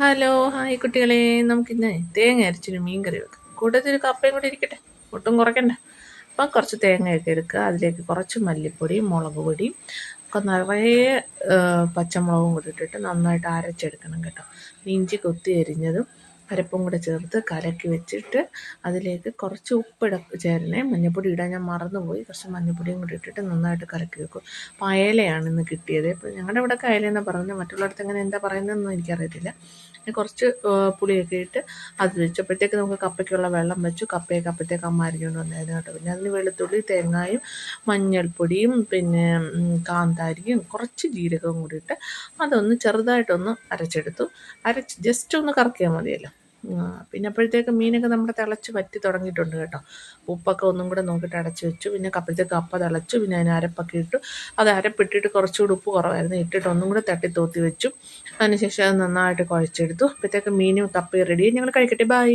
Hello hi കുട്ടികളെ. നമുക്കിന്ന് തേങ്ങ അരച്ചൊരു മീൻ കറി വെക്കാം. കൂട്ടത്തിൽ കപ്പയും കൂടി ഇരിക്കട്ടെ, ഒട്ടും കുറയ്ക്കണ്ട. അപ്പം കുറച്ച് തേങ്ങയൊക്കെ എടുക്കുക. അതിലേക്ക് കുറച്ച് മല്ലിപ്പൊടിയും മുളക് പൊടിയും ഒക്കെ നിറയെ പച്ചമുളകും കൂടി ഇട്ടിട്ട് നന്നായിട്ട് അരച്ചെടുക്കണം കേട്ടോ. ഇഞ്ചി കൊത്തി അരിഞ്ഞതും അരപ്പും കൂടെ ചേർത്ത് കലക്കി വെച്ചിട്ട് അതിലേക്ക് കുറച്ച് ചേരണേ. മഞ്ഞൾപ്പൊടി ഇടാൻ ഞാൻ മറന്നുപോയി. കുറച്ച് മഞ്ഞൾപ്പൊടിയും കൂടി ഇട്ടിട്ട് നന്നായിട്ട് കലക്കി വെക്കും. അപ്പോൾ അയലയാണ് ഇന്ന് കിട്ടിയത്. ഇപ്പോൾ ഞങ്ങളുടെ ഇവിടെയൊക്കെ അയലയെന്നാണ് പറയുന്നത്, മറ്റുള്ളിടത്ത് എങ്ങനെ എന്താ പറയുന്നതെന്നൊന്നും എനിക്കറിയത്തില്ല. കുറച്ച് പുളിയൊക്കെ ഇട്ട് അത് വെച്ചപ്പോഴത്തേക്ക് നമുക്ക് കപ്പയ്ക്കുള്ള വെള്ളം വെച്ചു. കപ്പയൊക്കെ അപ്പോഴത്തേക്ക് അമ്മ അരിഞ്ഞുകൊണ്ട് വന്നായിരുന്നു കേട്ടോ. പിന്നെ അതിന് വെളുത്തുള്ളി, തേങ്ങായും മഞ്ഞൾപ്പൊടിയും പിന്നെ കാന്താരിയും കുറച്ച് ജീരകവും കൂടി ഇട്ട് അതൊന്ന് ചെറുതായിട്ടൊന്ന് അരച്ചെടുത്തു. ജസ്റ്റ് ഒന്ന് കറക്കിയാൽ മതിയല്ലോ. പിന്നെ അപ്പോഴത്തേക്ക് മീനൊക്കെ നമ്മുടെ തിളച്ച് വറ്റി തുടങ്ങിയിട്ടുണ്ട് കേട്ടോ. ഉപ്പൊക്കെ ഒന്നും കൂടെ നോക്കിയിട്ട് അടച്ച് വെച്ചു. പിന്നെ അപ്പോഴത്തേക്ക് കപ്പ തിളച്ചു. പിന്നെ അതിന് അരപ്പൊക്കെ ഇട്ടു. അത് അരപ്പിട്ടിട്ട് കുറച്ചുകൂടി ഉപ്പ് കുറവായിരുന്നു, ഇട്ടിട്ട് ഒന്നും കൂടെ തട്ടി തോത്തി വെച്ചു. അതിനുശേഷം അത് നന്നായിട്ട് കുഴച്ചെടുത്തു. അപ്പോഴത്തേക്ക് മീനും കപ്പയും റെഡി. ഞങ്ങൾ കഴിക്കട്ടെ, ബൈ.